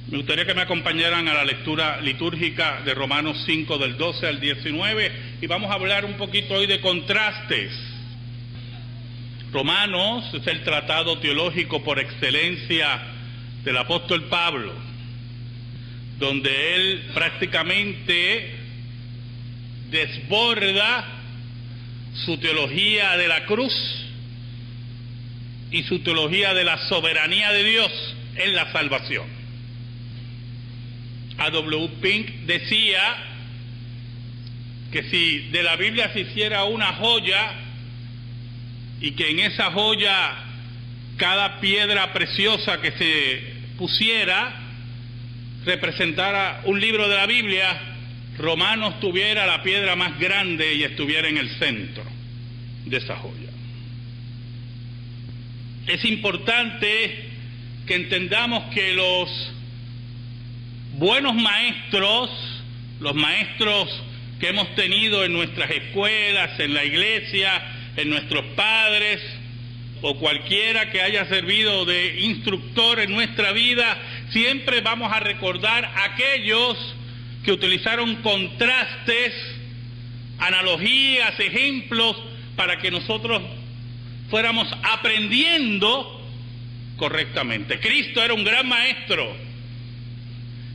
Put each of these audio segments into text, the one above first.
Me gustaría que me acompañaran a la lectura litúrgica de Romanos 5 del 12 al 19 y vamos a hablar un poquito hoy de contrastes. Romanos es el tratado teológico por excelencia del apóstol Pablo, donde él prácticamente desborda su teología de la cruz y su teología de la soberanía de Dios en la salvación. A.W. Pink decía que si de la Biblia se hiciera una joya y que en esa joya cada piedra preciosa que se pusiera representara un libro de la Biblia, Romanos tuviera la piedra más grande y estuviera en el centro de esa joya. Es importante que entendamos que los buenos maestros, los maestros que hemos tenido en nuestras escuelas, en la iglesia, en nuestros padres, o cualquiera que haya servido de instructor en nuestra vida, siempre vamos a recordar a aquellos que utilizaron contrastes, analogías, ejemplos, para que nosotros fuéramos aprendiendo correctamente. Cristo era un gran maestro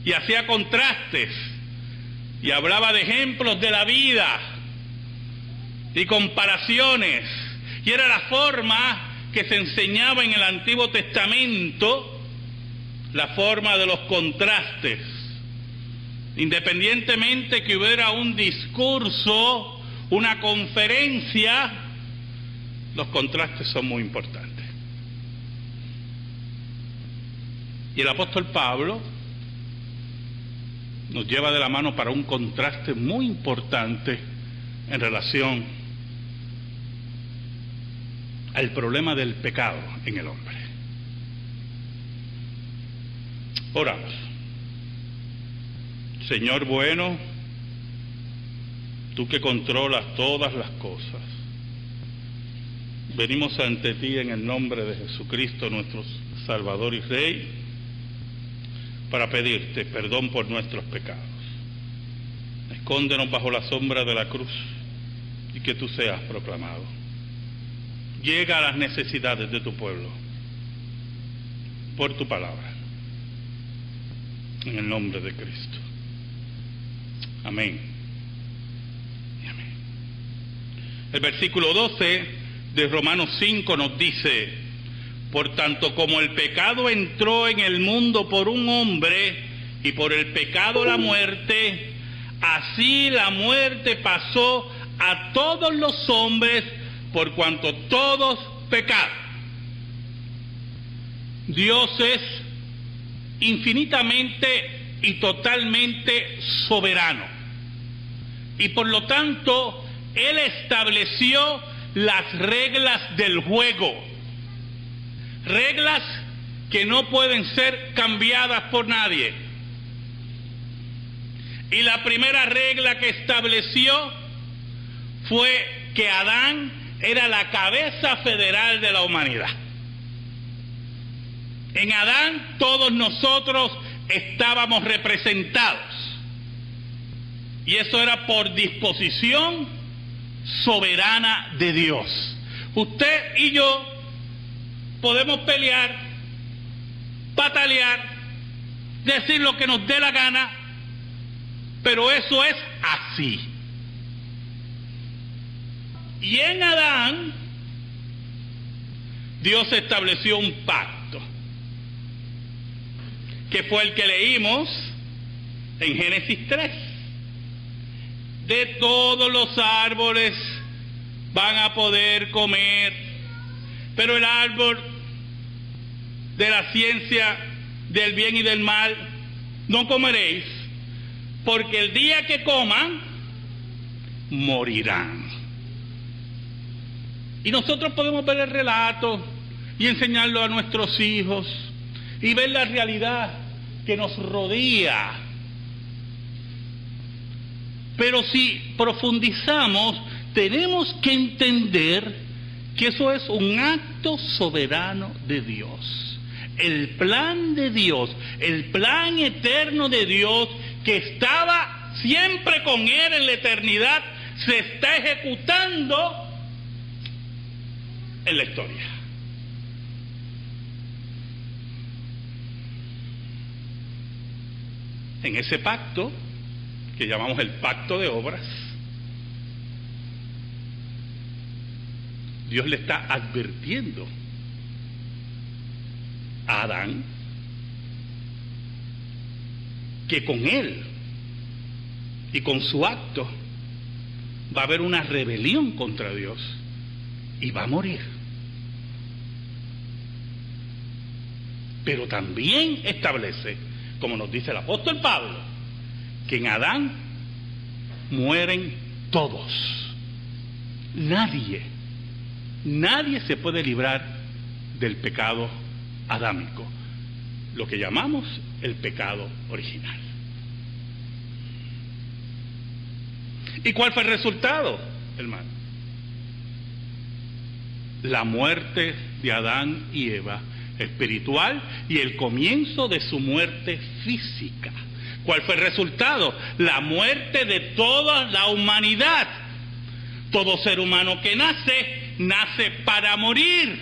y hacía contrastes y hablaba de ejemplos de la vida y comparaciones, y era la forma que se enseñaba en el Antiguo Testamento, la forma de los contrastes. Independientemente que hubiera un discurso, una conferencia, los contrastes son muy importantes. Y el apóstol Pablo nos lleva de la mano para un contraste muy importante en relación al problema del pecado en el hombre. Oramos. Señor bueno, tú que controlas todas las cosas, venimos ante ti en el nombre de Jesucristo, nuestro Salvador y Rey, para pedirte perdón por nuestros pecados. Escóndenos bajo la sombra de la cruz y que tú seas proclamado. Llega a las necesidades de tu pueblo por tu palabra, en el nombre de Cristo. Amén y amén. El versículo 12 de Romanos 5 nos dice: por tanto, como el pecado entró en el mundo por un hombre y por el pecado la muerte, así la muerte pasó a todos los hombres por cuanto todos pecaron. Dios es infinitamente y totalmente soberano, y por lo tanto Él estableció las reglas del juego, reglas que no pueden ser cambiadas por nadie. Y la primera regla que estableció fue que Adán era la cabeza federal de la humanidad. En Adán todos nosotros estábamos representados, y eso era por disposición soberana de Dios. Usted y yo podemos pelear, patalear, decir lo que nos dé la gana, pero eso es así. Y en Adán Dios estableció un pacto, que fue el que leímos en Génesis 3. De todos los árboles van a poder comer, pero el árbol de la ciencia del bien y del mal no comeréis, porque el día que coman morirán. Y nosotros podemos ver el relato y enseñarlo a nuestros hijos y ver la realidad que nos rodea. Pero si profundizamos, tenemos que entender que eso es un acto soberano de Dios. El plan de Dios, el plan eterno de Dios que estaba siempre con Él en la eternidad, se está ejecutando en la historia. En ese pacto, que llamamos el pacto de obras, Dios le está advirtiendo a Adán que con él y con su acto va a haber una rebelión contra Dios y va a morir. Pero también establece, como nos dice el apóstol Pablo, que en Adán mueren todos. Nadie se puede librar del pecado adámico, lo que llamamos el pecado original. ¿Y cuál fue el resultado, hermano? La muerte de Adán y Eva espiritual y el comienzo de su muerte física. ¿Cuál fue el resultado? La muerte de toda la humanidad. Todo ser humano que nace para morir.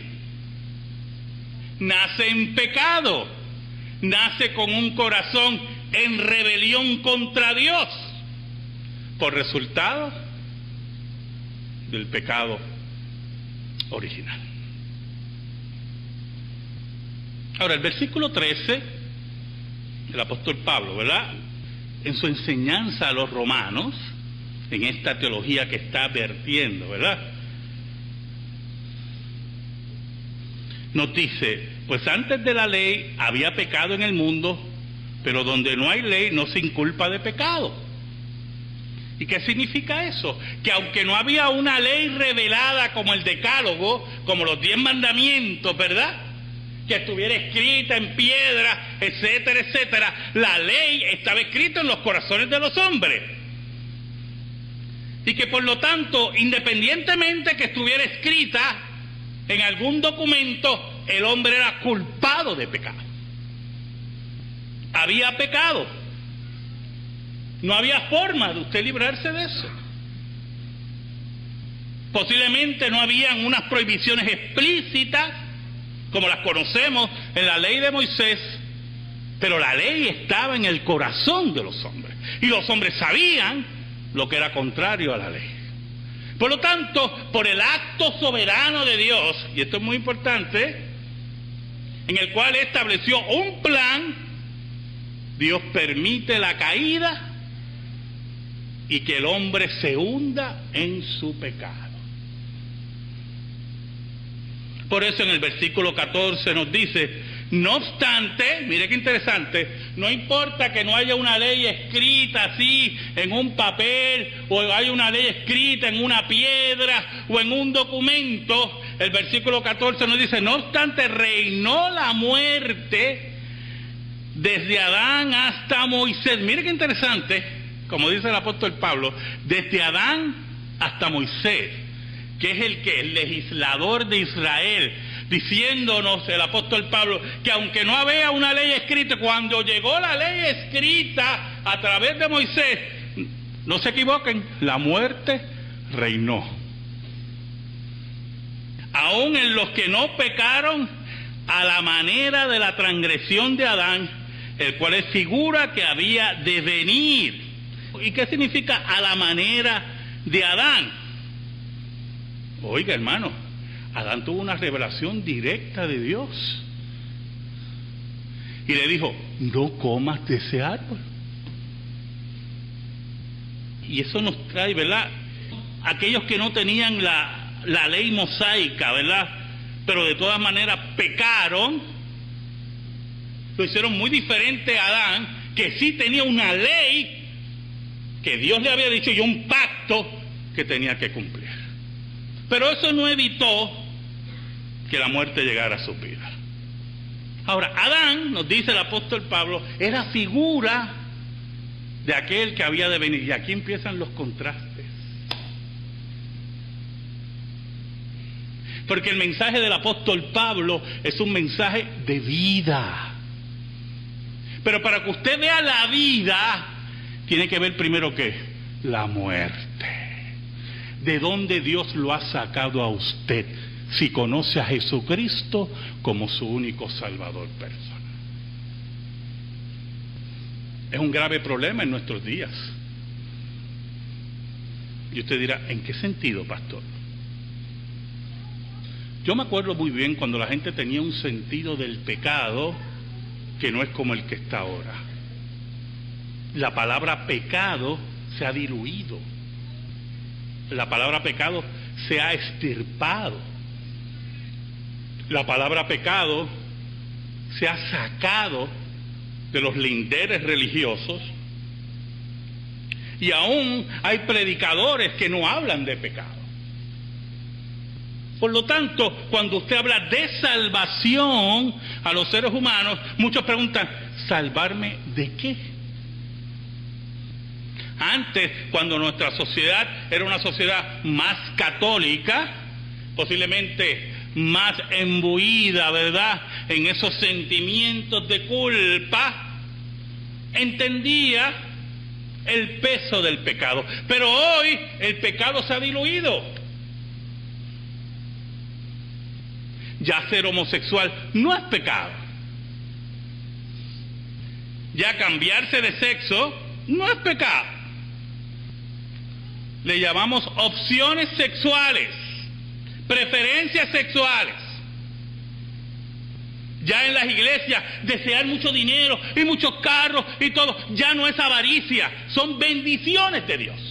Nace en pecado. Nace con un corazón en rebelión contra Dios. Por resultado del pecado original. Ahora, el versículo 13 del apóstol Pablo, ¿verdad? En su enseñanza a los romanos, en esta teología que está vertiendo, ¿verdad? Nos dice, pues antes de la ley había pecado en el mundo, pero donde no hay ley no se inculpa de pecado. ¿Y qué significa eso? Que aunque no había una ley revelada como el Decálogo, como los 10 mandamientos, ¿verdad?, que estuviera escrita en piedra, etcétera, etcétera, la ley estaba escrita en los corazones de los hombres. Y que por lo tanto, independientemente que estuviera escrita en algún documento, el hombre era culpado de pecado. Había pecado. No había forma de usted librarse de eso. Posiblemente no habían unas prohibiciones explícitas como las conocemos en la ley de Moisés, pero la ley estaba en el corazón de los hombres y los hombres sabían lo que era contrario a la ley. Por lo tanto, por el acto soberano de Dios, y esto es muy importante, en el cual estableció un plan, Dios permite la caída y que el hombre se hunda en su pecado. Por eso en el versículo 14 nos dice, no obstante, mire qué interesante, no importa que no haya una ley escrita así en un papel, o haya una ley escrita en una piedra o en un documento, el versículo 14 nos dice, no obstante reinó la muerte desde Adán hasta Moisés. Mire qué interesante, como dice el apóstol Pablo, desde Adán hasta Moisés, que es el legislador de Israel, diciéndonos el apóstol Pablo que aunque no había una ley escrita, cuando llegó la ley escrita a través de Moisés, no se equivoquen, la muerte reinó. Aún en los que no pecaron a la manera de la transgresión de Adán, el cual es figura que había de venir. ¿Y qué significa a la manera de Adán? Oiga, hermano, Adán tuvo una revelación directa de Dios y le dijo, no comas de ese árbol. Y eso nos trae, ¿verdad? Aquellos que no tenían la ley mosaica, ¿verdad?, pero de todas maneras pecaron, lo hicieron muy diferente a Adán, que sí tenía una ley que Dios le había dicho y un pacto que tenía que cumplir. Pero eso no evitó que la muerte llegara a su vida. Ahora, Adán, nos dice el apóstol Pablo, era figura de aquel que había de venir. Y aquí empiezan los contrastes. Porque el mensaje del apóstol Pablo es un mensaje de vida. Pero para que usted vea la vida, tiene que ver primero ¿qué? La muerte. ¿De dónde Dios lo ha sacado a usted? Si conoce a Jesucristo como su único Salvador personal. Es un grave problema en nuestros días. Y usted dirá, ¿en qué sentido, pastor? Yo me acuerdo muy bien cuando la gente tenía un sentido del pecado que no es como el que está ahora. La palabra pecado se ha diluido. La palabra pecado se ha extirpado. La palabra pecado se ha sacado de los linderes religiosos. Y aún hay predicadores que no hablan de pecado. Por lo tanto, cuando usted habla de salvación a los seres humanos, muchos preguntan, ¿salvarme de qué? Antes, cuando nuestra sociedad era una sociedad más católica, posiblemente más embuida, ¿verdad?, en esos sentimientos de culpa, entendía el peso del pecado. Pero hoy el pecado se ha diluido. Ya ser homosexual no es pecado. Ya cambiarse de sexo no es pecado. Le llamamos opciones sexuales, preferencias sexuales. Ya en las iglesias, desear mucho dinero y muchos carros y todo, ya no es avaricia, son bendiciones de Dios.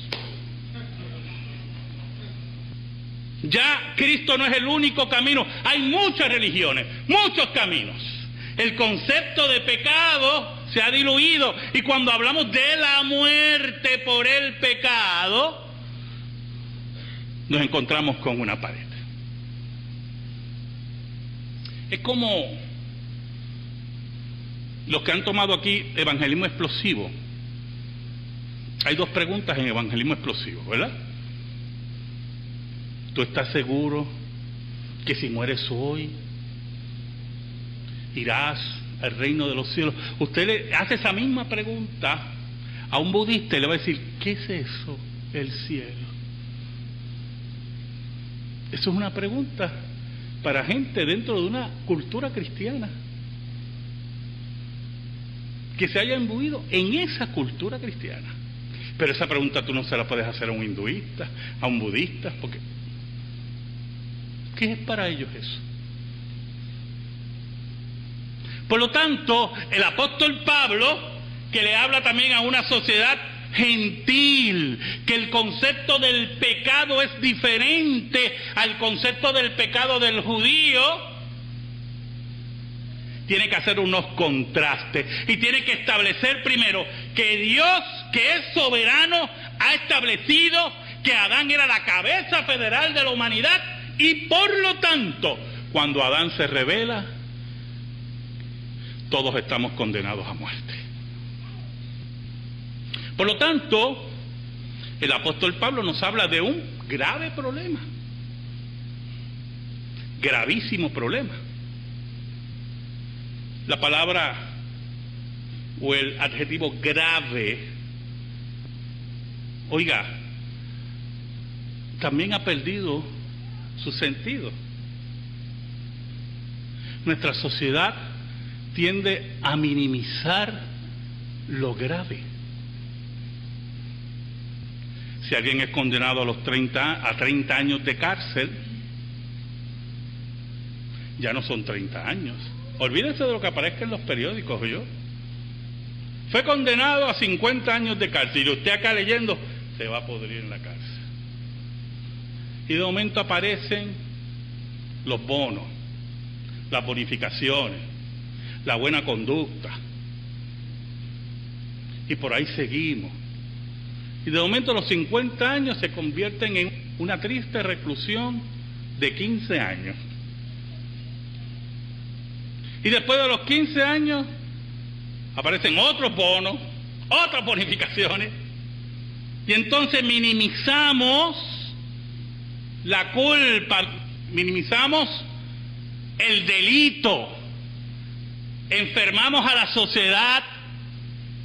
Ya Cristo no es el único camino, hay muchas religiones, muchos caminos. El concepto de pecado se ha diluido y cuando hablamos de la muerte por el pecado, nos encontramos con una pared. Es como los que han tomado aquí evangelismo explosivo. Hay dos preguntas en evangelismo explosivo, ¿verdad? ¿Tú estás seguro que si mueres hoy irás al reino de los cielos? Usted le hace esa misma pregunta a un budista y le va a decir, ¿qué es eso, el cielo? Eso es una pregunta para gente dentro de una cultura cristiana que se haya imbuido en esa cultura cristiana. Pero esa pregunta tú no se la puedes hacer a un hinduista, a un budista, porque ¿qué es para ellos eso? Por lo tanto, el apóstol Pablo, que le habla también a una sociedad gentil, que el concepto del pecado es diferente al concepto del pecado del judío, tiene que hacer unos contrastes y tiene que establecer primero que Dios, que es soberano, ha establecido que Adán era la cabeza federal de la humanidad y por lo tanto, cuando Adán se rebela, todos estamos condenados a muerte. Por lo tanto, el apóstol Pablo nos habla de un grave problema, gravísimo problema. La palabra o el adjetivo grave, oiga, también ha perdido su sentido. Nuestra sociedad tiende a minimizar lo grave. Si alguien es condenado a los 30 años de cárcel, ya no son 30 años. Olvídense de lo que aparezca en los periódicos, ¿oyó? Fue condenado a 50 años de cárcel y usted acá leyendo, se va a podrir en la cárcel. Y de momento aparecen los bonos, las bonificaciones, la buena conducta. Y por ahí seguimos. Y de momento los 50 años se convierten en una triste reclusión de 15 años. Y después de los 15 años aparecen otros bonos, otras bonificaciones. Y entonces minimizamos la culpa minimizamos el delito, enfermamos a la sociedad,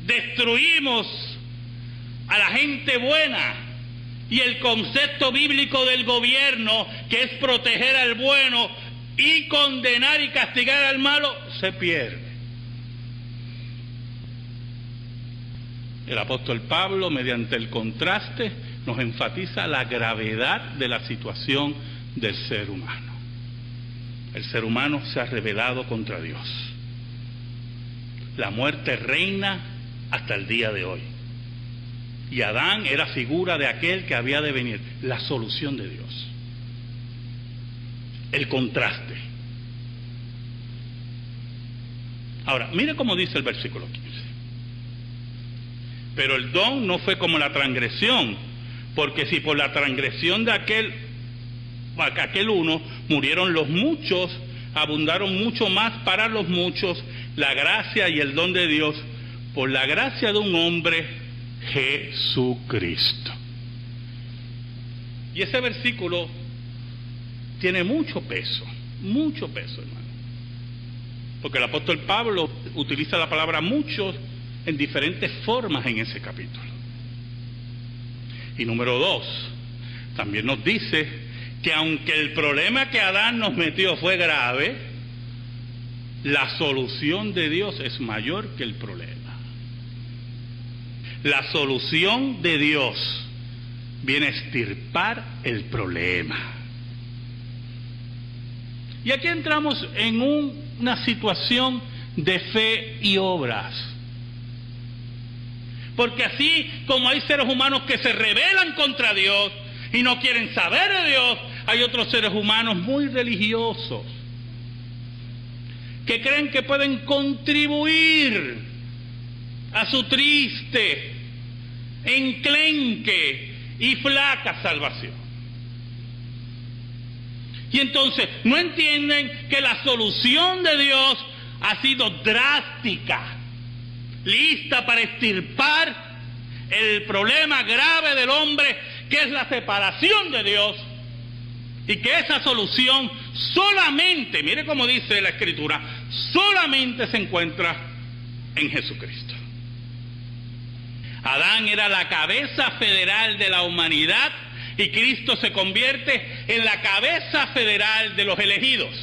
destruimos a la gente buena, y el concepto bíblico del gobierno, que es proteger al bueno y condenar y castigar al malo, se pierde. El apóstol Pablo, mediante el contraste, nos enfatiza la gravedad de la situación del ser humano. El ser humano se ha rebelado contra Dios. La muerte reina hasta el día de hoy. Y Adán era figura de aquel que había de venir, la solución de Dios. El contraste. Ahora, mire cómo dice el versículo 15. Pero el don no fue como la transgresión, porque si por la transgresión de aquel uno murieron los muchos, abundaron mucho más para los muchos la gracia y el don de Dios por la gracia de un hombre, Jesucristo. Y ese versículo tiene mucho peso, hermano. Porque el apóstol Pablo utiliza la palabra muchos en diferentes formas en ese capítulo. Y número 2, también nos dice que aunque el problema que Adán nos metió fue grave, la solución de Dios es mayor que el problema. La solución de Dios viene a extirpar el problema. Y aquí entramos en una situación de fe y obras. Porque así como hay seres humanos que se rebelan contra Dios y no quieren saber de Dios, hay otros seres humanos muy religiosos que creen que pueden contribuir a su triste, enclenque y flaca salvación. Y entonces no entienden que la solución de Dios ha sido drástica, lista para extirpar el problema grave del hombre, que es la separación de Dios, y que esa solución solamente, mire cómo dice la Escritura, solamente se encuentra en Jesucristo. Adán era la cabeza federal de la humanidad y Cristo se convierte en la cabeza federal de los elegidos.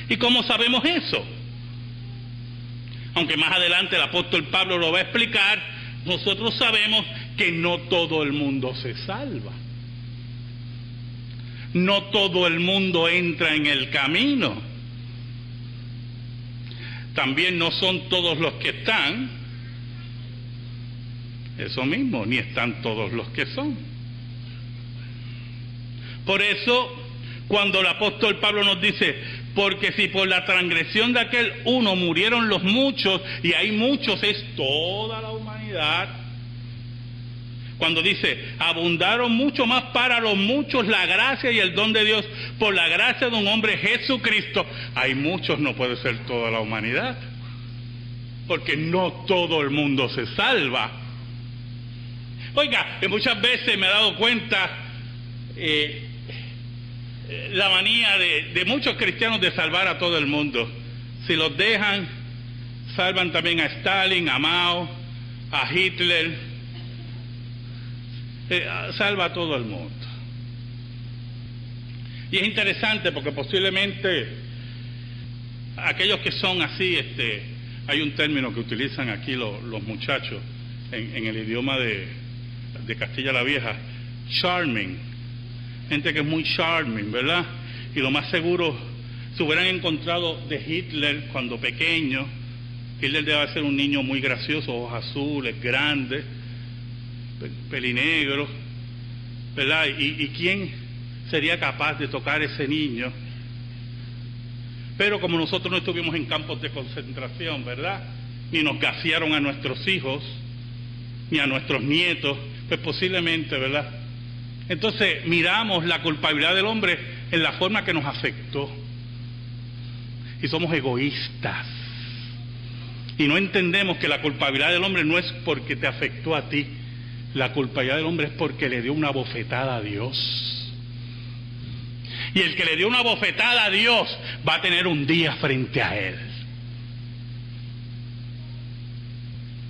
¿Y cómo sabemos eso? Aunque más adelante el apóstol Pablo lo va a explicar, nosotros sabemos que no todo el mundo se salva. No todo el mundo entra en el camino. También no son todos los que están. Eso mismo, ni están todos los que son. Por eso, cuando el apóstol Pablo nos dice, porque si por la transgresión de aquel uno murieron los muchos, y hay muchos, es toda la humanidad. Cuando dice, abundaron mucho más para los muchos la gracia y el don de Dios por la gracia de un hombre, Jesucristo, hay muchos, no puede ser toda la humanidad, porque no todo el mundo se salva. Oiga, que muchas veces me he dado cuenta la manía de muchos cristianos de salvar a todo el mundo. Si los dejan, salvan también a Stalin, a Mao, a Hitler, salva a todo el mundo. Y es interesante porque posiblemente aquellos que son así, hay un término que utilizan aquí los muchachos en el idioma de Castilla la Vieja, charming, gente que es muy charming, ¿verdad? Y lo más seguro, se hubieran encontrado de Hitler cuando pequeño. Hitler debe ser un niño muy gracioso, ojos azules, grandes, pelinegro, ¿verdad? ¿Y quién sería capaz de tocar ese niño? Pero como nosotros no estuvimos en campos de concentración, ¿verdad? Ni nos gasearon a nuestros hijos, ni a nuestros nietos, pues posiblemente, ¿verdad? Entonces miramos la culpabilidad del hombre en la forma que nos afectó. Y somos egoístas. Y no entendemos que la culpabilidad del hombre no es porque te afectó a ti. La culpabilidad del hombre es porque le dio una bofetada a Dios. Y el que le dio una bofetada a Dios va a tener un día frente a Él.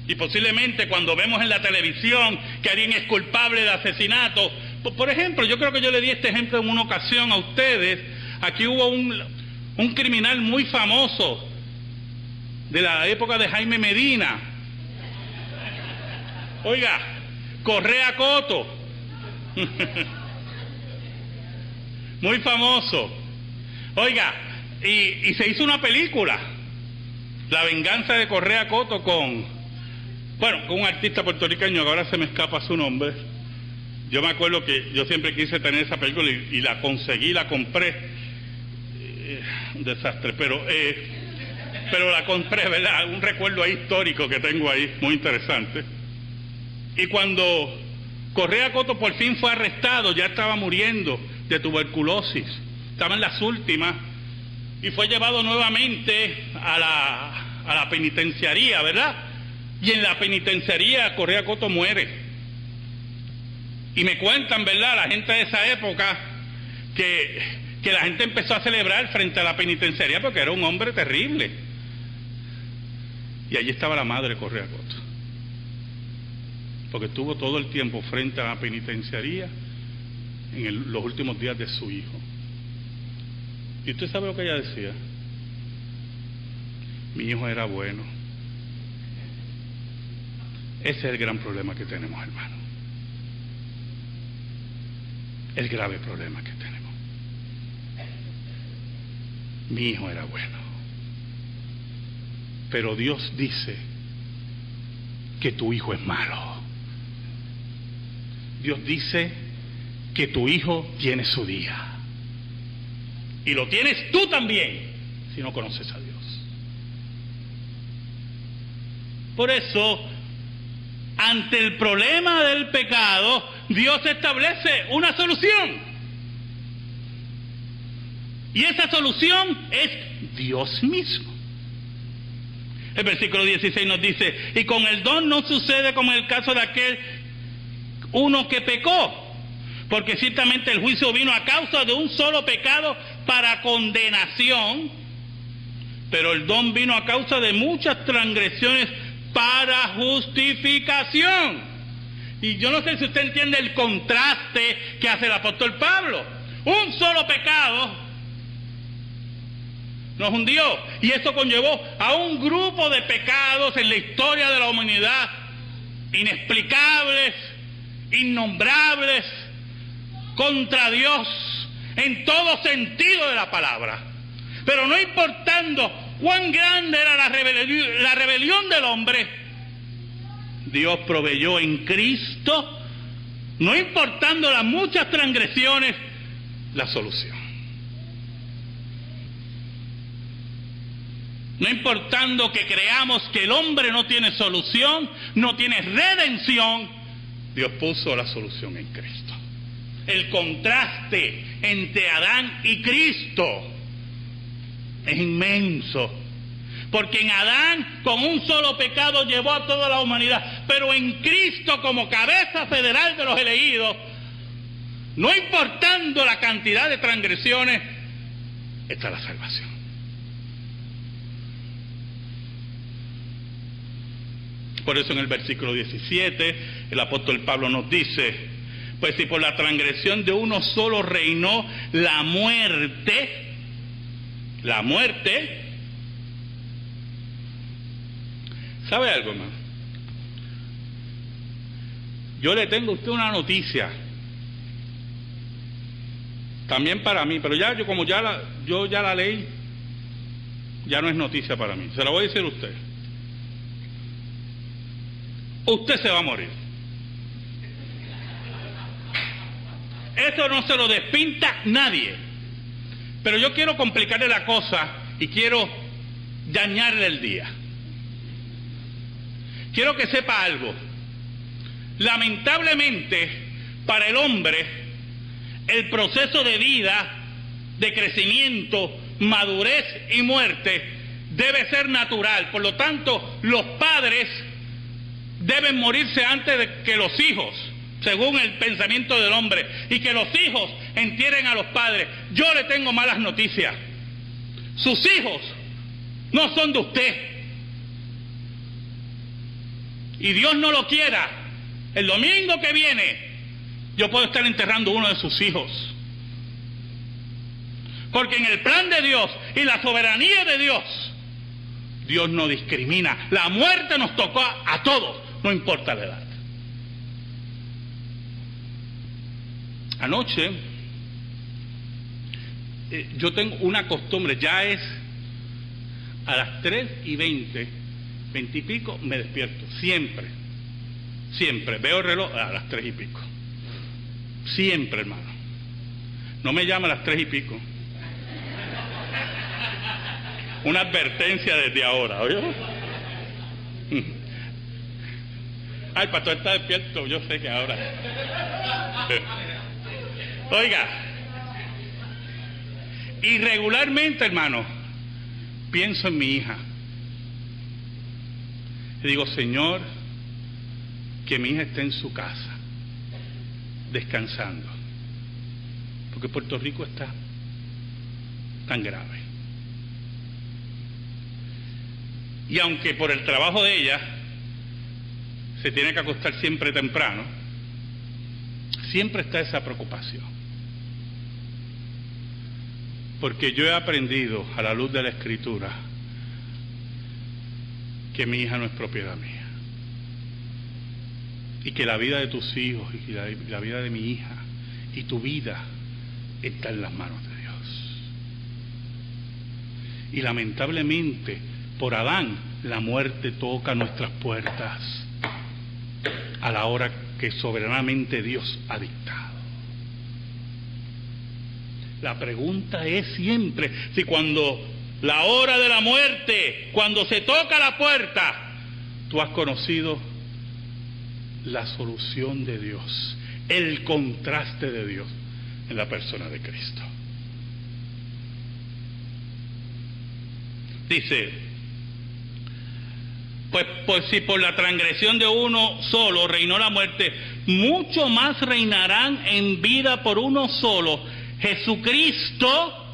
Y posiblemente cuando vemos en la televisión que alguien es culpable de asesinato, por ejemplo, yo creo que yo le di este ejemplo en una ocasión a ustedes. Aquí hubo un criminal muy famoso de la época de Jaime Medina. Oiga, Correa Coto. Muy famoso. Oiga, y se hizo una película, La venganza de Correa Coto, con un artista puertorriqueño, que ahora se me escapa su nombre. Yo me acuerdo que yo siempre quise tener esa película y la conseguí, la compré. Un desastre, pero la compré, ¿verdad? Un recuerdo ahí histórico que tengo ahí, muy interesante. Y cuando Correa Coto por fin fue arrestado, ya estaba muriendo de tuberculosis, estaba en las últimas, y fue llevado nuevamente a la penitenciaría, ¿verdad? Y en la penitenciaría Correa Coto muere. Y me cuentan, ¿verdad?, la gente de esa época, que la gente empezó a celebrar frente a la penitenciaría porque era un hombre terrible. Y allí estaba la madre de Correa Coto, porque estuvo todo el tiempo frente a la penitenciaría en los últimos días de su hijo. ¿Y usted sabe lo que ella decía? Mi hijo era bueno. Ese es el gran problema que tenemos, hermano. El grave problema que tenemos. Mi hijo era bueno. Pero Dios dice que tu hijo es malo. Dios dice que tu hijo tiene su día. Y lo tienes tú también, si no conoces a Dios. Por eso, ante el problema del pecado, Dios establece una solución. Y esa solución es Dios mismo. El versículo 16 nos dice: y con el don no sucede como en el caso de aquel uno que pecó, porque ciertamente el juicio vino a causa de un solo pecado para condenación, pero el don vino a causa de muchas transgresiones para justificación. Y yo no sé si usted entiende el contraste que hace el apóstol Pablo. Un solo pecado nos hundió, y esto conllevó a un grupo de pecados en la historia de la humanidad, inexplicables, innombrables, contra Dios en todo sentido de la palabra. Pero no importando cuán grande era la rebelión del hombre, Dios proveyó en Cristo, no importando las muchas transgresiones, la solución. No importando que creamos que el hombre no tiene solución, no tiene redención, Dios puso la solución en Cristo. El contraste entre Adán y Cristo es inmenso, porque en Adán con un solo pecado llevó a toda la humanidad, pero en Cristo como cabeza federal de los elegidos, no importando la cantidad de transgresiones, está la salvación. Por eso en el versículo 17 el apóstol Pablo nos dice: pues si por la transgresión de uno solo reinó la muerte, ¿sabe algo, hermano? Yo le tengo a usted una noticia, también para mí, pero ya yo ya la leí, ya no es noticia para mí. Se la voy a decir a usted. Usted se va a morir. Eso no se lo despinta nadie. Pero yo quiero complicarle la cosa y quiero dañarle el día. Quiero que sepa algo. Lamentablemente, para el hombre, el proceso de vida, de crecimiento, madurez y muerte debe ser natural. Por lo tanto, los padres deben morirse antes de que los hijos, según el pensamiento del hombre, y que los hijos entierren a los padres. Yo le tengo malas noticias. Sus hijos no son de usted. Y Dios no lo quiera, el domingo que viene yo puedo estar enterrando uno de sus hijos. Porque en el plan de Dios y la soberanía de Dios, Dios no discrimina. La muerte nos tocó a todos, no importa la edad. Anoche, yo tengo una costumbre, ya es a las 3:20, 20 y pico, me despierto, siempre, veo el reloj a las 3 y pico, siempre, hermano, no me llama a las 3 y pico, una advertencia desde ahora, ¿oyó? El pastor está despierto, yo sé que ahora. Oiga, y regularmente, hermano, pienso en mi hija. Y digo, Señor, que mi hija esté en su casa, descansando. Porque Puerto Rico está tan grave. Y aunque por el trabajo de ella se tiene que acostar siempre temprano, siempre está esa preocupación. Porque yo he aprendido a la luz de la Escritura que mi hija no es propiedad mía. Y que la vida de tus hijos y la vida de mi hija y tu vida está en las manos de Dios. Y lamentablemente, por Adán, la muerte toca nuestras puertas a la hora que soberanamente Dios ha dictado. La pregunta es siempre si cuando la hora de la muerte, cuando se toca la puerta, tú has conocido la solución de Dios, el contraste de Dios en la persona de Cristo. Dice, pues si por la transgresión de uno solo reinó la muerte, mucho más reinarán en vida por uno solo, Jesucristo,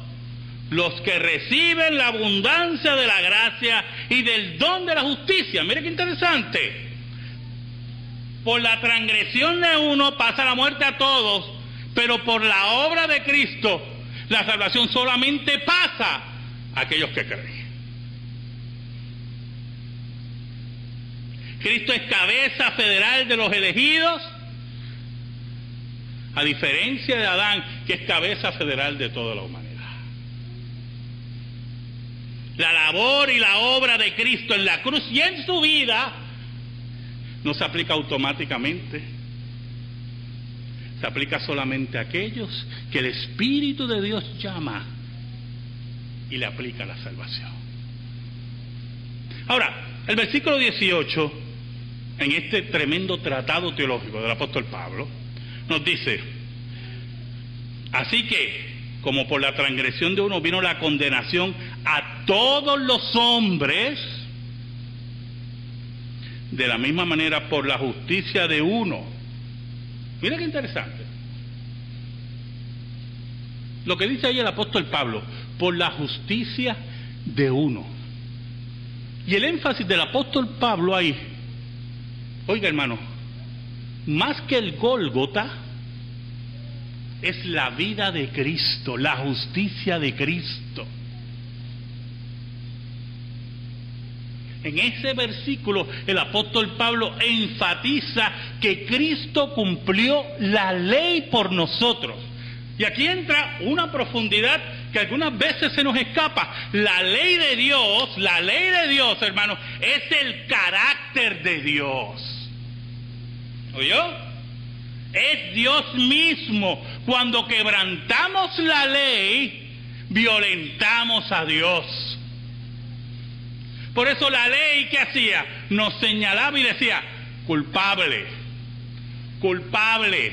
los que reciben la abundancia de la gracia y del don de la justicia. Mire qué interesante. Por la transgresión de uno pasa la muerte a todos, pero por la obra de Cristo la salvación solamente pasa a aquellos que creen. Cristo es cabeza federal de los elegidos, a diferencia de Adán, que es cabeza federal de toda la humanidad. La labor y la obra de Cristo en la cruz y en su vida no se aplica automáticamente. Se aplica solamente a aquellos que el Espíritu de Dios llama y le aplica la salvación. Ahora, el versículo 18, en este tremendo tratado teológico del apóstol Pablo, nos dice, así que, como por la transgresión de uno vino la condenación a todos los hombres, de la misma manera por la justicia de uno. Mira qué interesante. Lo que dice ahí el apóstol Pablo, por la justicia de uno. Y el énfasis del apóstol Pablo ahí, oiga hermano, más que el Gólgota, es la vida de Cristo, la justicia de Cristo. En ese versículo el apóstol Pablo enfatiza que Cristo cumplió la ley por nosotros. Y aquí entra una profundidad que algunas veces se nos escapa. La ley de Dios, hermano, es el carácter de Dios. ¿Oyó? Es Dios mismo. Cuando quebrantamos la ley, violentamos a Dios. Por eso la ley, ¿qué hacía? Nos señalaba y decía, culpable, culpable,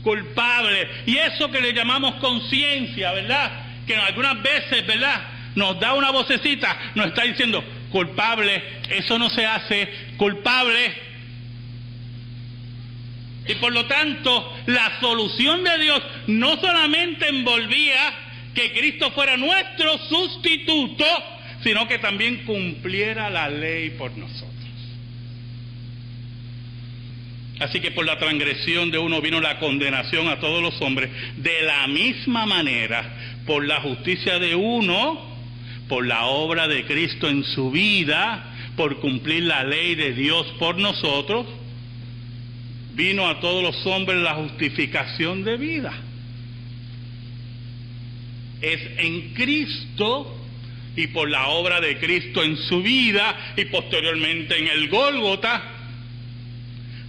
culpable. Y eso que le llamamos conciencia, ¿verdad? Que algunas veces, ¿verdad?, nos da una vocecita, nos está diciendo, culpable, eso no se hace, culpable, Y por lo tanto, la solución de Dios no solamente envolvía que Cristo fuera nuestro sustituto, sino que también cumpliera la ley por nosotros. Así que por la transgresión de uno vino la condenación a todos los hombres. De la misma manera, por la justicia de uno, por la obra de Cristo en su vida, por cumplir la ley de Dios por nosotros, vino a todos los hombres la justificación de vida. Es en Cristo y por la obra de Cristo en su vida y posteriormente en el Gólgota,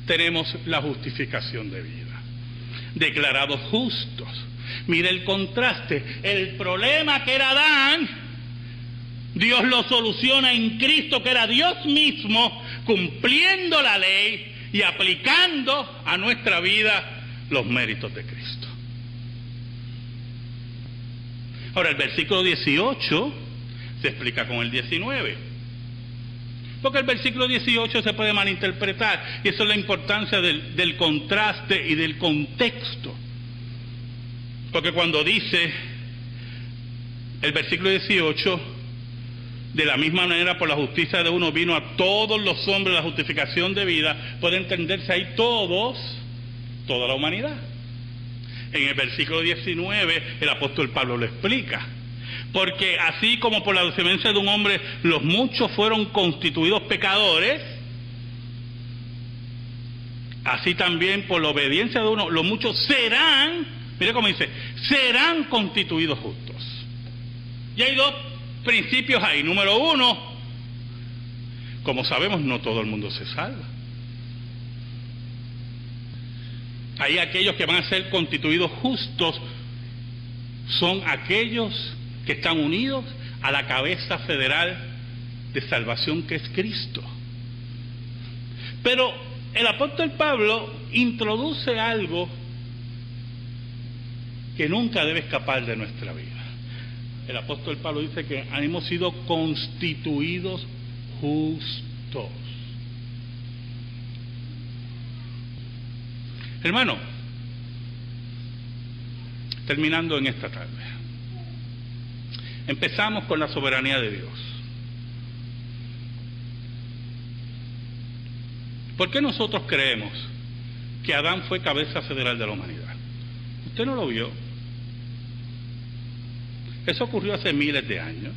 tenemos la justificación de vida. Declarados justos. Mire el contraste. El problema que era Adán, Dios lo soluciona en Cristo, que era Dios mismo, cumpliendo la ley y aplicando a nuestra vida los méritos de Cristo. Ahora, el versículo 18 se explica con el 19. Porque el versículo 18 se puede malinterpretar, y eso es la importancia del contraste y del contexto. Porque cuando dice el versículo 18, de la misma manera por la justicia de uno vino a todos los hombres la justificación de vida, puede entenderse ahí todos, toda la humanidad. En el versículo 19 el apóstol Pablo lo explica. Porque así como por la desobediencia de un hombre los muchos fueron constituidos pecadores, así también por la obediencia de uno los muchos serán, mire cómo dice, serán constituidos justos. Y hay dos principios ahí. Número uno, como sabemos, no todo el mundo se salva. Hay aquellos que van a ser constituidos justos, son aquellos que están unidos a la cabeza federal de salvación que es Cristo. Pero el apóstol Pablo introduce algo que nunca debe escapar de nuestra vida. El apóstol Pablo dice que hemos sido constituidos justos. Hermano, terminando en esta tarde, empezamos con la soberanía de Dios. ¿Por qué nosotros creemos que Adán fue cabeza federal de la humanidad? Usted no lo vio. Eso ocurrió hace miles de años.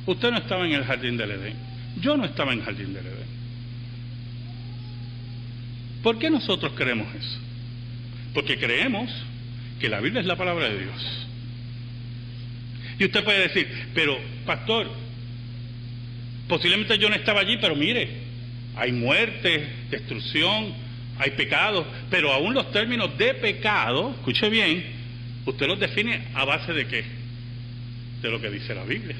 Usted no estaba en el jardín del Edén. Yo no estaba en el jardín del Edén. ¿Por qué nosotros creemos eso? Porque creemos que la Biblia es la palabra de Dios. Y usted puede decir, pero pastor, posiblemente yo no estaba allí, pero mire, hay muerte, destrucción, hay pecado, pero aún los términos de pecado, escuche bien, usted los define a base de ¿qué? De lo que dice la Biblia.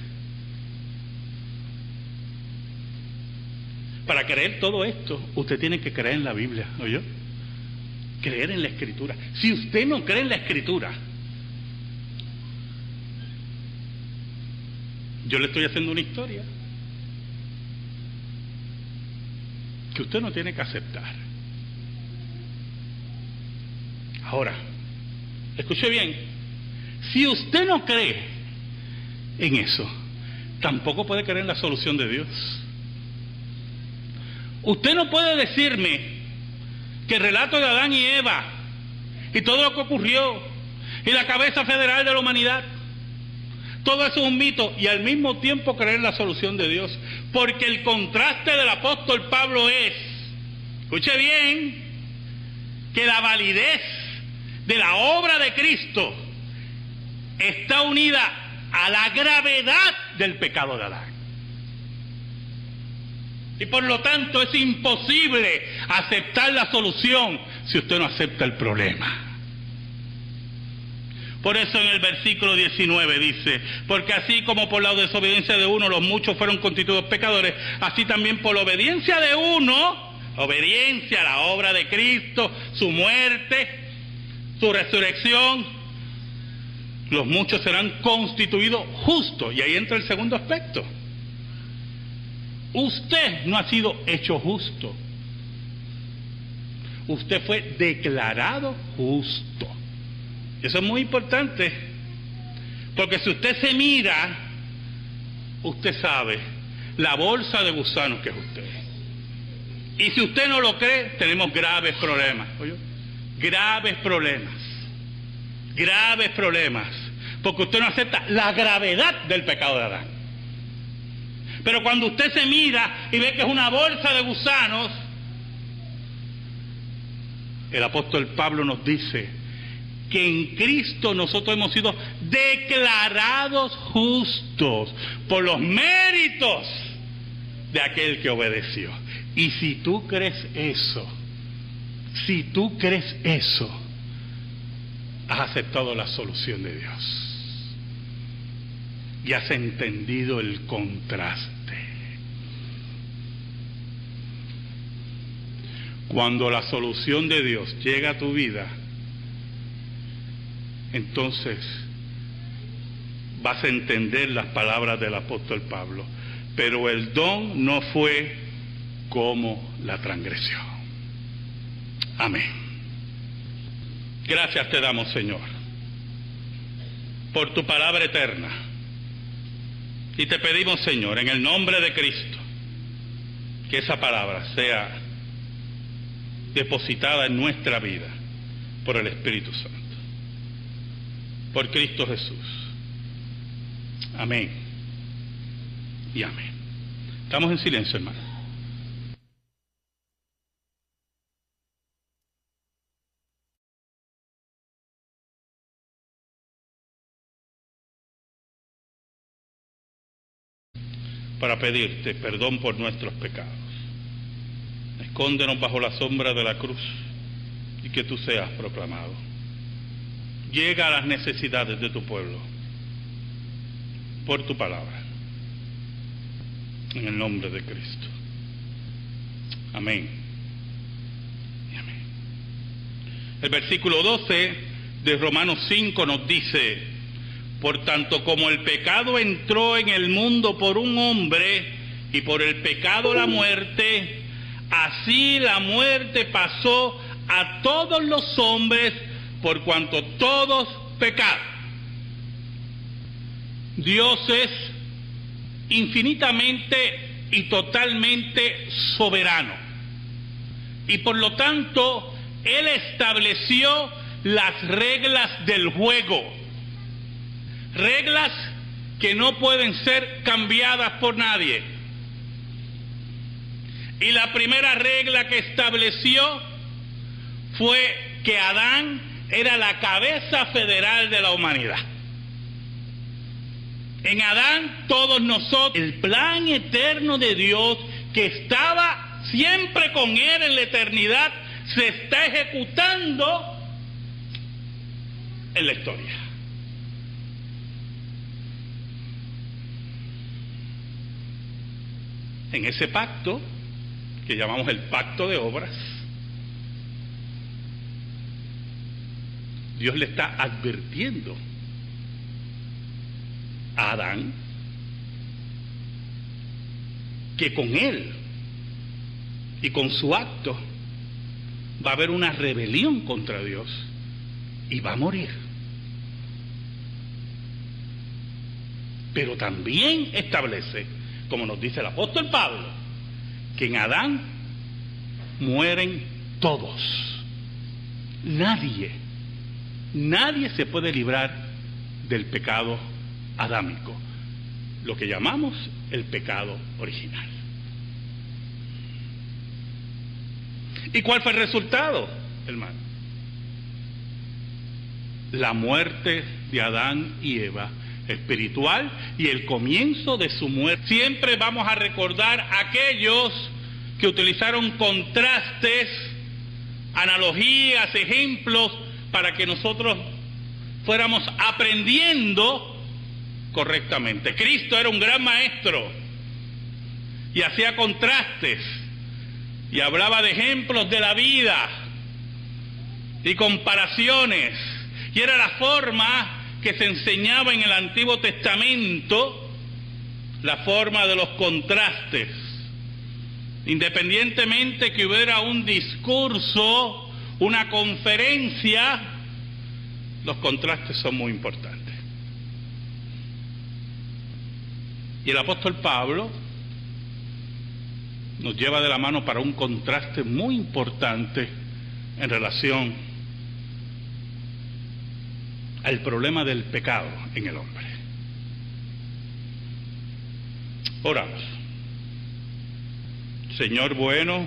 Para creer todo esto, usted tiene que creer en la Biblia, ¿oyó? Creer en la Escritura. Si usted no cree en la Escritura, yo le estoy haciendo una historia que usted no tiene que aceptar. Ahora, escuche bien, si usted no cree en eso, tampoco puede creer en la solución de Dios. Usted no puede decirme que el relato de Adán y Eva y todo lo que ocurrió y la cabeza federal de la humanidad, todo eso es un mito, y al mismo tiempo creer en la solución de Dios. Porque el contraste del apóstol Pablo es, escuche bien, que la validez de la obra de Cristo está unida a la gravedad del pecado de Adán. Y por lo tanto es imposible aceptar la solución si usted no acepta el problema. Por eso en el versículo 19 dice, porque así como por la desobediencia de uno los muchos fueron constituidos pecadores, así también por la obediencia de uno, obediencia a la obra de Cristo, su muerte, su resurrección, los muchos serán constituidos justos. Y ahí entra el segundo aspecto. Usted no ha sido hecho justo usted fue declarado justo. Eso es muy importante, porque si usted se mira, usted sabe la bolsa de gusanos que es usted. Y si usted no lo cree, tenemos graves problemas. ¿Oye? Graves problemas, porque usted no acepta la gravedad del pecado de Adán. Pero cuando usted se mira y ve que es una bolsa de gusanos, el apóstol Pablo nos dice que en Cristo nosotros hemos sido declarados justos por los méritos de aquel que obedeció. Y si tú crees eso, has aceptado la solución de Dios y has entendido el contraste. Cuando la solución de Dios llega a tu vida, entonces vas a entender las palabras del apóstol Pablo. Pero el don no fue como la transgresión. Amén. Gracias te damos, Señor, por tu palabra eterna. Y te pedimos, Señor, en el nombre de Cristo, que esa palabra sea depositada en nuestra vida por el Espíritu Santo. Por Cristo Jesús. Amén. Y amén. Estamos en silencio, hermano. Para pedirte perdón por nuestros pecados. Escóndenos bajo la sombra de la cruz y que tú seas proclamado. Llega a las necesidades de tu pueblo por tu palabra. En el nombre de Cristo. Amén. Y amén. El versículo 12 de Romanos 5 nos dice: por tanto, como el pecado entró en el mundo por un hombre, y por el pecado la muerte, así la muerte pasó a todos los hombres, por cuanto todos pecaron. Dios es infinitamente y totalmente soberano. Y por lo tanto, Él estableció las reglas del juego. Reglas que no pueden ser cambiadas por nadie. Y la primera regla que estableció fue que Adán era la cabeza federal de la humanidad. En Adán todos nosotros, el plan eterno de Dios que estaba siempre con Él en la eternidad, se está ejecutando en la historia. En ese pacto, que llamamos el pacto de obras, Dios le está advirtiendo a Adán que con él y con su acto va a haber una rebelión contra Dios y va a morir. Pero también establece, como nos dice el apóstol Pablo, que en Adán mueren todos. Nadie se puede librar del pecado adámico, lo que llamamos el pecado original. ¿Y cuál fue el resultado, hermano? La muerte de Adán y Eva espiritual y el comienzo de su muerte. Siempre vamos a recordar a aquellos que utilizaron contrastes, analogías, ejemplos, para que nosotros fuéramos aprendiendo correctamente. Cristo era un gran maestro y hacía contrastes y hablaba de ejemplos de la vida y comparaciones, y era la forma que se enseñaba en el Antiguo Testamento, la forma de los contrastes. Independientemente que hubiera un discurso, una conferencia, los contrastes son muy importantes. Y el apóstol Pablo nos lleva de la mano para un contraste muy importante en relación al problema del pecado en el hombre. Oramos. Señor bueno,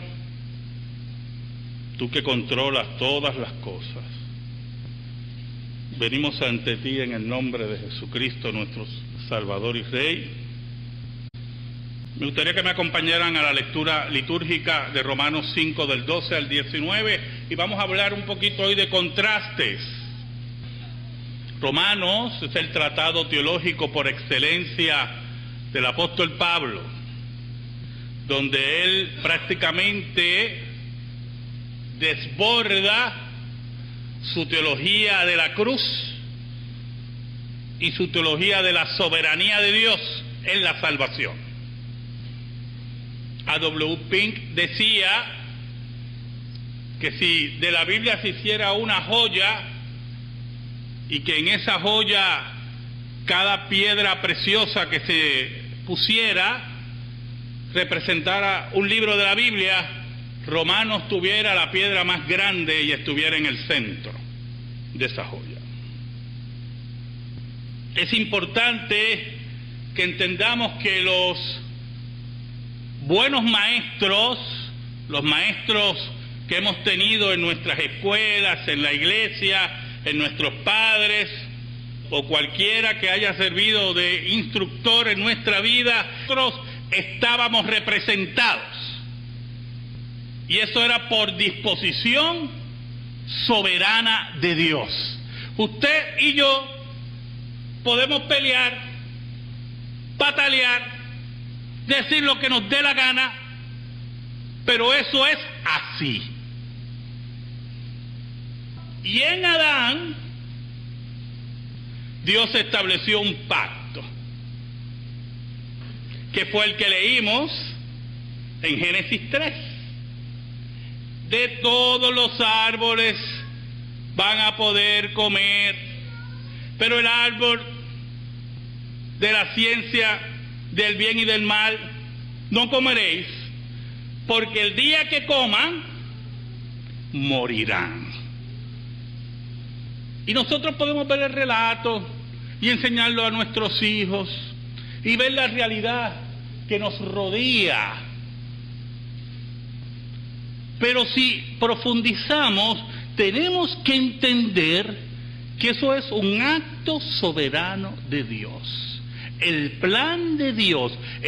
tú que controlas todas las cosas, venimos ante ti en el nombre de Jesucristo, nuestro Salvador y Rey. Me gustaría que me acompañaran a la lectura litúrgica de Romanos 5 del 12 al 19 y vamos a hablar un poquito hoy de contrastes. Romanos es el tratado teológico por excelencia del apóstol Pablo, donde él prácticamente desborda su teología de la cruz y su teología de la soberanía de Dios en la salvación. A.W. Pink decía que si de la Biblia se hiciera una joya y que en esa joya cada piedra preciosa que se pusiera representara un libro de la Biblia, Romanos tuviera la piedra más grande y estuviera en el centro de esa joya. Es importante que entendamos que los buenos maestros, los maestros que hemos tenido en nuestras escuelas, en la iglesia, en nuestros padres, o cualquiera que haya servido de instructor en nuestra vida, nosotros estábamos representados. Y eso era por disposición soberana de Dios. Usted y yo podemos pelear, patalear, decir lo que nos dé la gana, pero eso es así. Y en Adán, Dios estableció un pacto, que fue el que leímos en Génesis 3. De todos los árboles van a poder comer, pero el árbol de la ciencia del bien y del mal no comeréis, porque el día que coman, morirán. Y nosotros podemos ver el relato y enseñarlo a nuestros hijos y ver la realidad que nos rodea. Pero si profundizamos, tenemos que entender que eso es un acto soberano de Dios. El plan de Dios